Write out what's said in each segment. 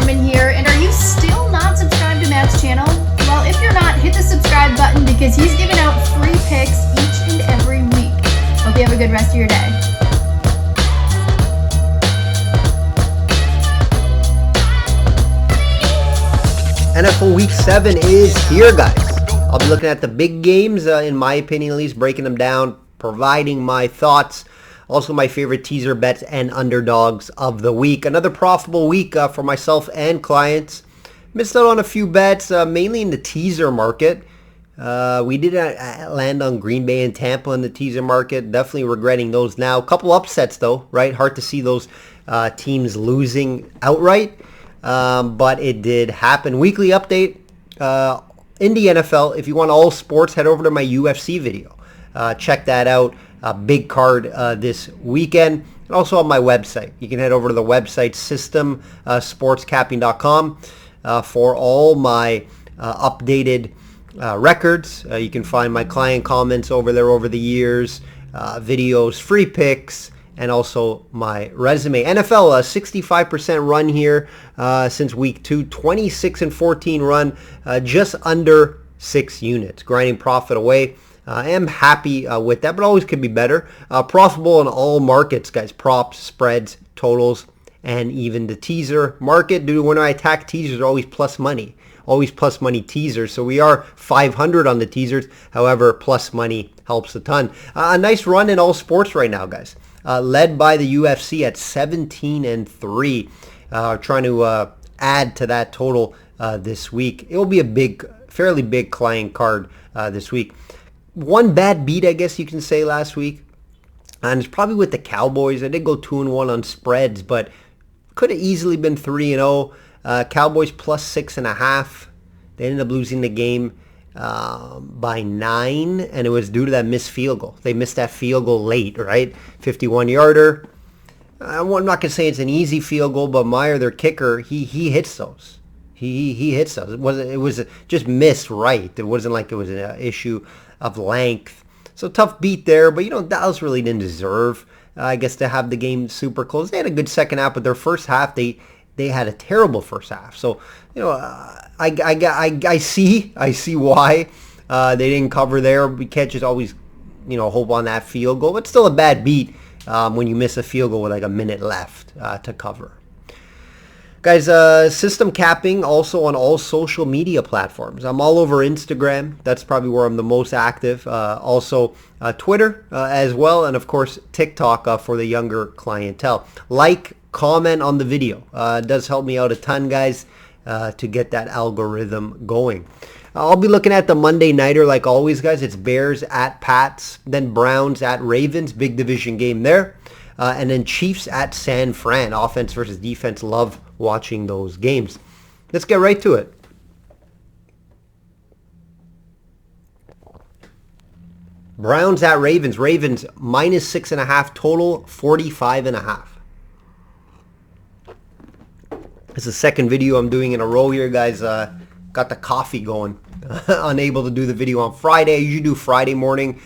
gentlemen here, and are you still not subscribed to Matt's channel? Well, if you're not, hit the subscribe button because he's giving out free picks each and every week. Hope you have a good rest of your day. NFL Week 7 is here, guys. I'll be looking at the big games, in my opinion at least, breaking them down, providing my thoughts. Also my favorite teaser bets and underdogs of the week. Another profitable week for myself and clients. Missed out on a few bets, mainly in the teaser market. We did land on Green Bay and Tampa in the teaser market. Definitely regretting those now. A couple upsets though, right? Hard to see those teams losing outright. But it did happen. Weekly update in the NFL. If you want all sports, head over to my UFC video. Check that out. Big card this weekend. And also on my website. You can head over to the website systemsportscapping.com for all my updated records. You can find my client comments over there over the years, videos, free picks, and also my resume. NFL, a 65% run here since week 2, 26-14 run, just under 6 units, grinding profit away. I am happy with that, but always could be better. Profitable in all markets, guys. Props, spreads, totals, and even the teaser market. Dude, when I attack teasers, always plus money. Always plus money teasers. So we are 500 on the teasers. However, plus money helps a ton. A nice run in all sports right now, guys. Led by the UFC at 17-3. Trying to add to that total this week. It will be a fairly big client card this week. One bad beat, I guess you can say, last week. And it's probably with the Cowboys. I did go 2-1 on spreads, but could have easily been 3-0. Cowboys plus 6.5. They ended up losing the game by 9, and it was due to that missed field goal. They missed that field goal late, right? 51-yarder. I'm not going to say it's an easy field goal, but Meyer, their kicker, he hits those. He hits those. It was just missed right. It wasn't like it was an issue of length. So tough beat there, but Dallas really didn't deserve, I guess, to have the game super close. They had a good second half, but their first half, they had a terrible first half. So, I see why they didn't cover there. We can't just always, hope on that field goal. But still a bad beat when you miss a field goal with like a minute left to cover. Guys, system capping also on all social media platforms. I'm all over Instagram. That's probably where I'm the most active. Also Twitter as well. And of course, TikTok for the younger clientele. Like, comment on the video. It does help me out a ton, guys, to get that algorithm going. I'll be looking at the Monday Nighter like always, guys. It's Bears at Pats, then Browns at Ravens. Big division game there. And then Chiefs at San Fran. Offense versus defense. Love watching those games. Let's get right to it. Browns at Ravens. Ravens minus 6.5 total, 45.5. It's the second video I'm doing in a row here, guys. Got the coffee going. Unable to do the video on Friday. I usually do Friday morning,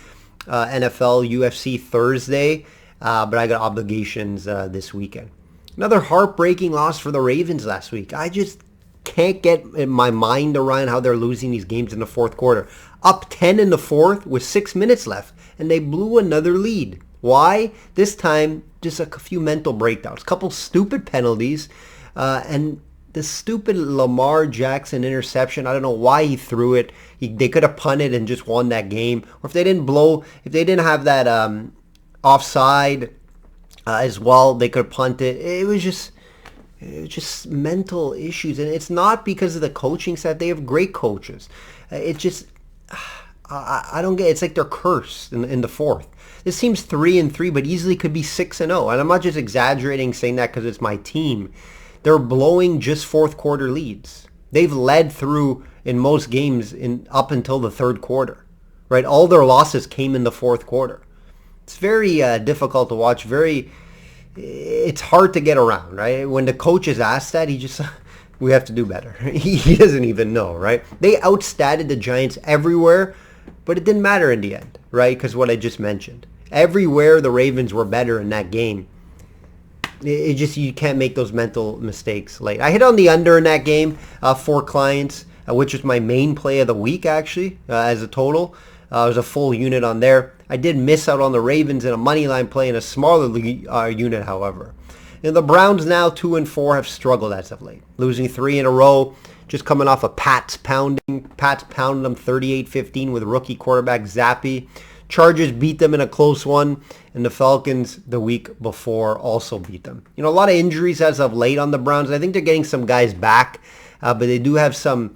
NFL, UFC Thursday. But I got obligations this weekend. Another heartbreaking loss for the Ravens last week. I just can't get in my mind around how they're losing these games in the fourth quarter. Up 10 in the fourth with 6 minutes left, and they blew another lead. Why? This time, just a few mental breakdowns. A couple stupid penalties, and the stupid Lamar Jackson interception. I don't know why he threw it. They could have punted and just won that game. Or if they didn't have that offside as well, they could punt it. It was just mental issues, and it's not because of the coaching staff. They have great coaches. It just I don't get it. It's like they're cursed in the fourth. This team's 3-3, but easily could be 6-0. And I'm not just exaggerating saying that because it's my team. They're blowing just fourth quarter leads. They've led through in most games up until the third quarter, right? All their losses came in the fourth quarter. It's very difficult to watch. It's hard to get around, right? When the coach is asked that, we have to do better. He doesn't even know, right? They outstatted the Giants everywhere, but it didn't matter in the end, right? Because what I just mentioned. Everywhere the Ravens were better in that game, it just, you can't make those mental mistakes late. I hit on the under in that game for clients, which is my main play of the week, actually, as a total. It was a full unit on there. I did miss out on the Ravens in a money line play in a smaller unit, however. And the Browns now 2-4 have struggled as of late, losing 3 in a row, just coming off a Pats pounding. Pats pounded them 38-15 with rookie quarterback Zappi. Chargers beat them in a close one, and the Falcons the week before also beat them. You know, a lot of injuries as of late on the Browns. I think they're getting some guys back, but they do have some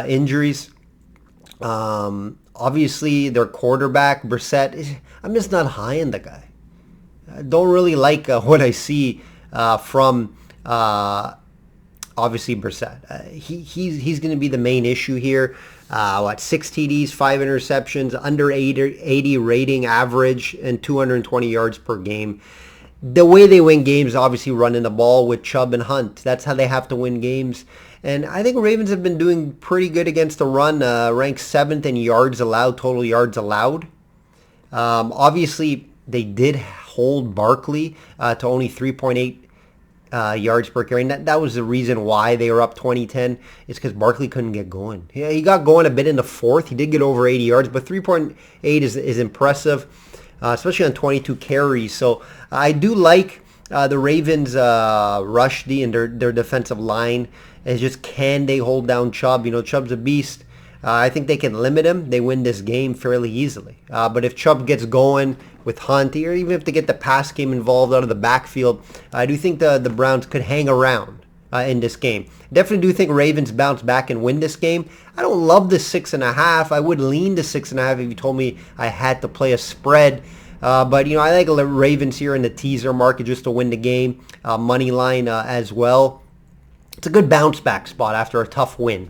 injuries. Obviously, their quarterback, Brissett, I'm just not high on the guy. I don't really like what I see from obviously Brissett. He's going to be the main issue here. 6 TDs, 5 interceptions, under 80 rating average, and 220 yards per game. The way they win games is obviously running the ball with Chubb and Hunt. That's how they have to win games. And I think Ravens have been doing pretty good against the run, ranked 7th in yards allowed, total yards allowed. Obviously, they did hold Barkley to only 3.8 yards per carry. And that was the reason why they were up 2010. It's because Barkley couldn't get going. Yeah, he got going a bit in the fourth. He did get over 80 yards, but 3.8 is impressive, especially on 22 carries. So I do like the Ravens' rush D and their defensive line. It's just, can they hold down Chubb? You know, Chubb's a beast. I think they can limit him. They win this game fairly easily. But if Chubb gets going with Hunt, or even if they get the pass game involved out of the backfield, I do think the Browns could hang around in this game. Definitely do think Ravens bounce back and win this game. I don't love the 6.5. I would lean to 6.5 if you told me I had to play a spread. But, you know, I like the Ravens here in the teaser market just to win the game. Money line as well. It's a good bounce back spot after a tough win.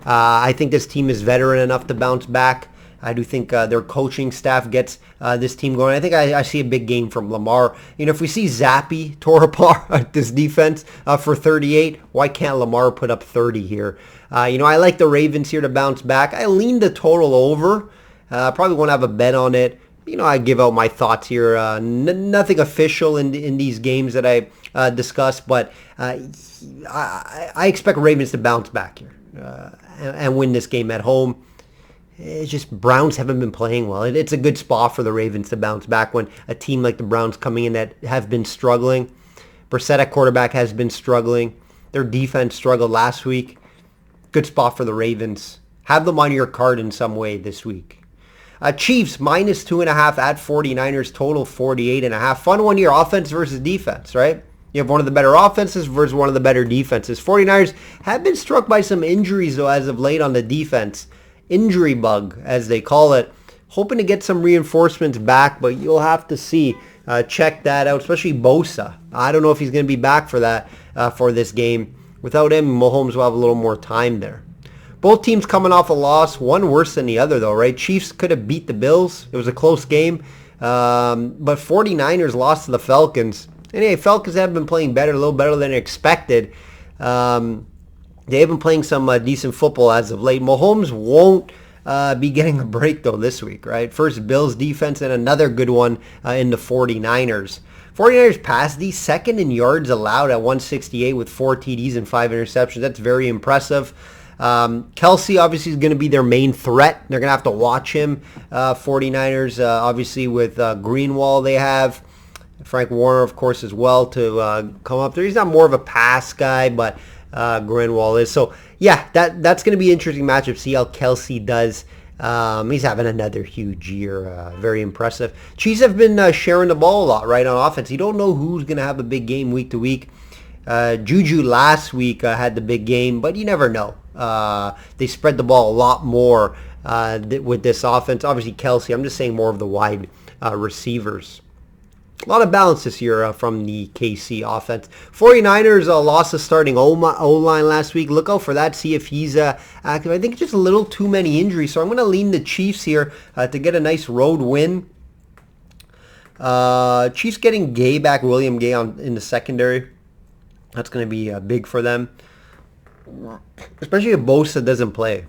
I think this team is veteran enough to bounce back. I do think their coaching staff gets this team going. I think I see a big game from Lamar. You know, if we see Zappi tore apart this defense for 38, why can't Lamar put up 30 here? You know, I like the Ravens here to bounce back. I lean the total over. Probably won't have a bet on it. You know, I give out my thoughts here. Nothing official in these games that I discussed, but I expect Ravens to bounce back here and win this game at home. It's just Browns haven't been playing well. It's a good spot for the Ravens to bounce back when a team like the Browns coming in that have been struggling. Brissett at quarterback has been struggling. Their defense struggled last week. Good spot for the Ravens. Have them on your card in some way this week. Chiefs minus 2.5 at 49ers, total 48.5. Fun one here, offense versus defense, right? You have one of the better offenses versus one of the better defenses. 49ers have been struck by some injuries, though, as of late on the defense. Injury bug, as they call it. Hoping to get some reinforcements back, but you'll have to see. Check that out, especially Bosa. I don't know if he's going to be back for that for this game. Without him, Mahomes will have a little more time there. Both teams coming off a loss, one worse than the other, though, right? Chiefs could have beat the Bills. It was a close game. But 49ers lost to the Falcons. Anyway, Falcons have been playing better, a little better than expected. They have been playing some decent football as of late. Mahomes won't be getting a break, though, this week, right? First, Bills defense and another good one in the 49ers. 49ers pass D, second in yards allowed at 168 with 4 TDs and 5 interceptions. That's very impressive. Kelsey obviously is going to be their main threat. They're going to have to watch him. 49ers, obviously with Greenwald they have. Frank Warner, of course, as well to come up there. He's not more of a pass guy, but Greenwald is. So, yeah, that's going to be an interesting matchup. See how Kelsey does. He's having another huge year. Very impressive. Chiefs have been sharing the ball a lot, right, on offense. You don't know who's going to have a big game week to week. Juju last week had the big game, but you never know. They spread the ball a lot more with this offense. Obviously, Kelsey, I'm just saying more of the wide receivers. A lot of balance this year from the KC offense. 49ers lost a starting O-line last week. Look out for that. See if he's active. I think just a little too many injuries. So I'm going to lean the Chiefs here to get a nice road win. Chiefs getting Gay back, William Gay in the secondary. That's going to be big for them. Especially if Bosa doesn't play.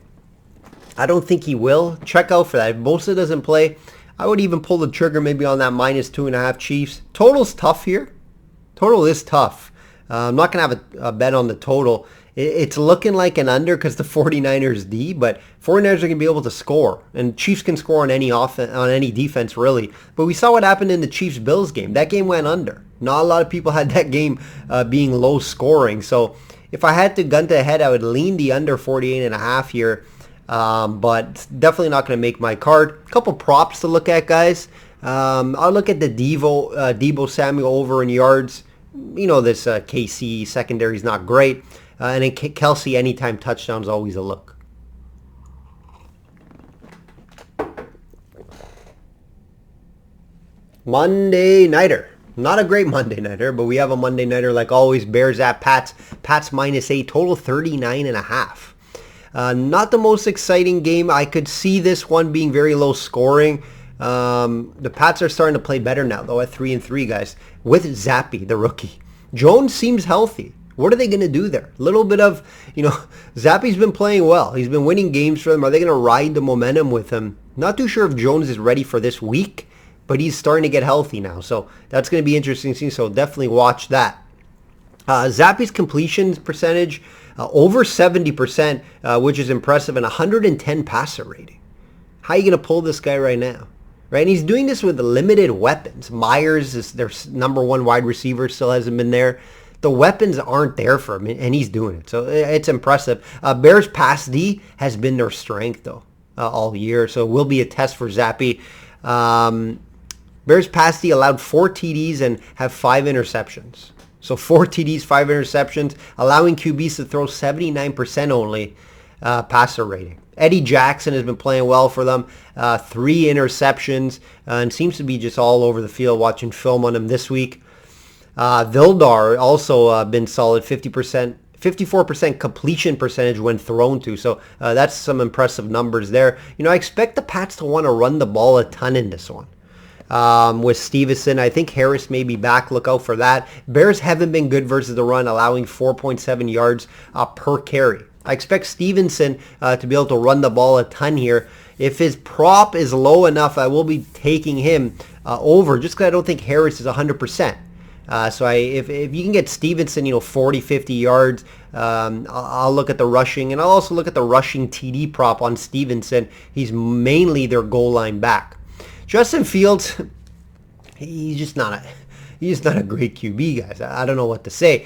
I don't think he will. Check out for that. If Bosa doesn't play, I would even pull the trigger maybe on that minus 2.5 Chiefs. Total's tough here. Total is tough. I'm not going to have a bet on the total. It's looking like an under because the 49ers D, but 49ers are going to be able to score. And Chiefs can score on any defense, really. But we saw what happened in the Chiefs-Bills game. That game went under. Not a lot of people had that game being low scoring. So if I had to gun to the head, I would lean the under 48.5 here. But definitely not going to make my card. A couple props to look at, guys. I'll look at the Deebo Samuel over in yards. You know this KC secondary is not great. And then Kelsey anytime touchdown is always a look. Monday Nighter. Not a great Monday Nighter, but we have a Monday Nighter like always. Bears at Pats. Pats -8. Total 39.5. Not the most exciting game. I could see this one being very low scoring. The Pats are starting to play better now, though, at 3-3, guys. With Zappy, the rookie. Jones seems healthy. What are they going to do there? A little bit of, Zappy's been playing well. He's been winning games for them. Are they going to ride the momentum with him? Not too sure if Jones is ready for this week, but he's starting to get healthy now. So that's going to be interesting to see. So definitely watch that. Zappy's completions percentage, over 70%, which is impressive, and 110 passer rating. How are you going to pull this guy right now? Right? And he's doing this with limited weapons. Myers is their number one wide receiver, still hasn't been there. The weapons aren't there for him, and he's doing it. So it's impressive. Bears pass D has been their strength, though, all year. So it will be a test for Zappy. Bears pass D allowed 4 TDs and have 5 interceptions. So 4 TDs, 5 interceptions, allowing QBs to throw 79% only passer rating. Eddie Jackson has been playing well for them. 3 interceptions, and seems to be just all over the field. Watching film on him this week. Vildar also been solid, 54% completion percentage when thrown to. So that's some impressive numbers there. I expect the Pats to want to run the ball a ton in this one. With Stevenson, I think Harris may be back. Look out for that. Bears haven't been good versus the run, allowing 4.7 yards per carry. I expect Stevenson to be able to run the ball a ton here. If his prop is low enough, I will be taking him over, just because I don't think Harris is 100%. So if you can get Stevenson, 40, 50 yards, I'll look at the rushing, and I'll also look at the rushing TD prop on Stevenson. He's mainly their goal line back. Justin Fields, he's just not a great QB, guys. I don't know what to say.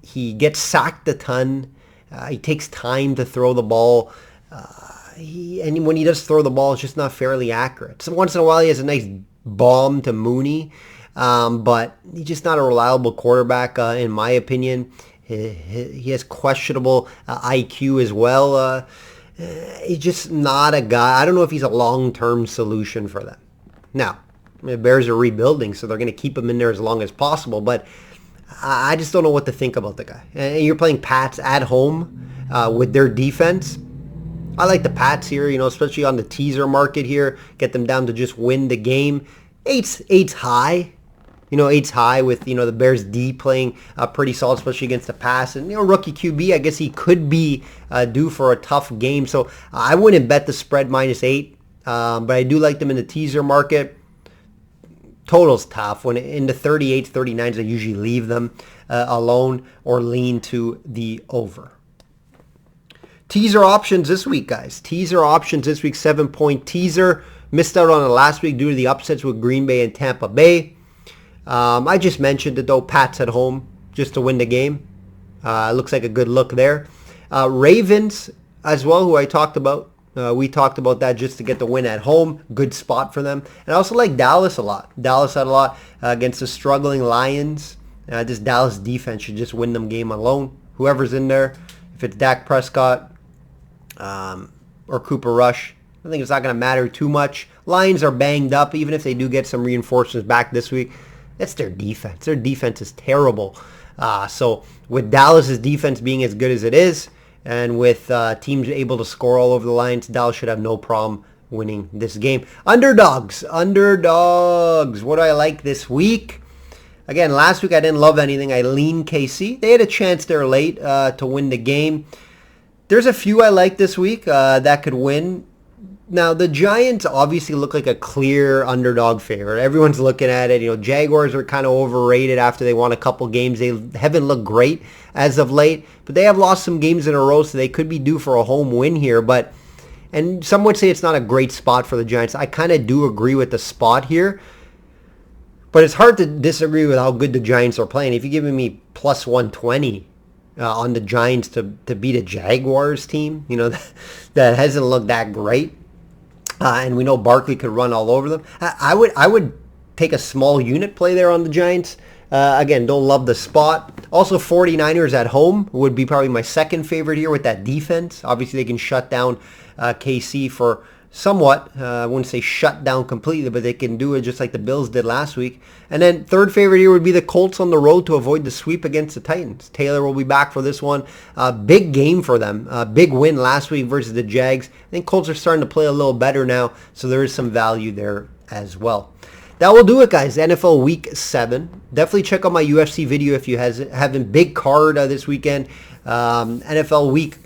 He gets sacked a ton. He takes time to throw the ball. And when he does throw the ball, it's just not fairly accurate. So once in a while, he has a nice bomb to Mooney. But he's just not a reliable quarterback, in my opinion. He has questionable IQ as well. He's just not a guy. I don't know if he's a long-term solution for them. Now, the Bears are rebuilding, so they're going to keep him in there as long as possible. But I just don't know what to think about the guy. And you're playing Pats at home with their defense. I like the Pats here, especially on the teaser market here. Get them down to just win the game. Eight's high. 8's high with, the Bears D playing pretty solid, especially against the pass. And, rookie QB, I guess he could be due for a tough game. So I wouldn't bet the spread -8, but I do like them in the teaser market. Total's tough. When in the 38s, 39s, I usually leave them alone or lean to the over. Teaser options this week, guys. Teaser options this week, 7-point teaser. Missed out on it last week due to the upsets with Green Bay and Tampa Bay. I just mentioned it, though. Pats at home just to win the game. Looks like a good look there. Ravens as well, who I talked about. We talked about that just to get the win at home. Good spot for them. And I also like Dallas a lot. Dallas had a lot against the struggling Lions. This Dallas defense should just win them game alone. Whoever's in there, if it's Dak Prescott or Cooper Rush, I think it's not going to matter too much. Lions are banged up, even if they do get some reinforcements back this week. That's their defense. Their defense is terrible. So with Dallas's defense being as good as it is, and with teams able to score all over the Lions, Dallas should have no problem winning this game. Underdogs. What do I like this week? Again, last week I didn't love anything. I leaned KC. They had a chance there late to win the game. There's a few I like this week that could win. Now, the Giants obviously look like a clear underdog favorite. Everyone's looking at it. Jaguars are kind of overrated after they won a couple games. They haven't looked great as of late, but they have lost some games in a row, so they could be due for a home win here. And some would say it's not a great spot for the Giants. I kind of do agree with the spot here, but it's hard to disagree with how good the Giants are playing. If you're giving me plus 120 on the Giants to beat a Jaguars team, that hasn't looked that great. And we know Barkley could run all over them. I would take a small unit play there on the Giants. Again, don't love the spot. Also, 49ers at home would be probably my second favorite here with that defense. Obviously, they can shut down KC for somewhat. I wouldn't say shut down completely, but they can do it just like the Bills did last week. And then third favorite here would be the Colts on the road to avoid the sweep against the Titans. Taylor will be back for this one. Big game for them. Big win last week versus the Jags. I think Colts are starting to play a little better now, so there is some value there as well. That will do it, guys. NFL Week 7. Definitely check out my UFC video if you haven't. Big card this weekend. NFL Week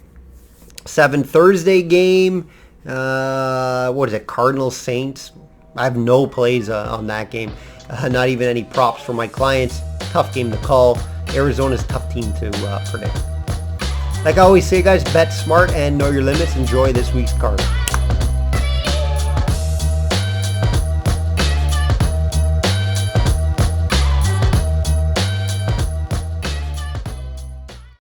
7 Thursday game. What is it? Cardinals Saints. I have no plays on that game. Not even any props for my clients. Tough game to call. Arizona's a tough team to predict. Like I always say, guys, bet smart and know your limits. Enjoy this week's card.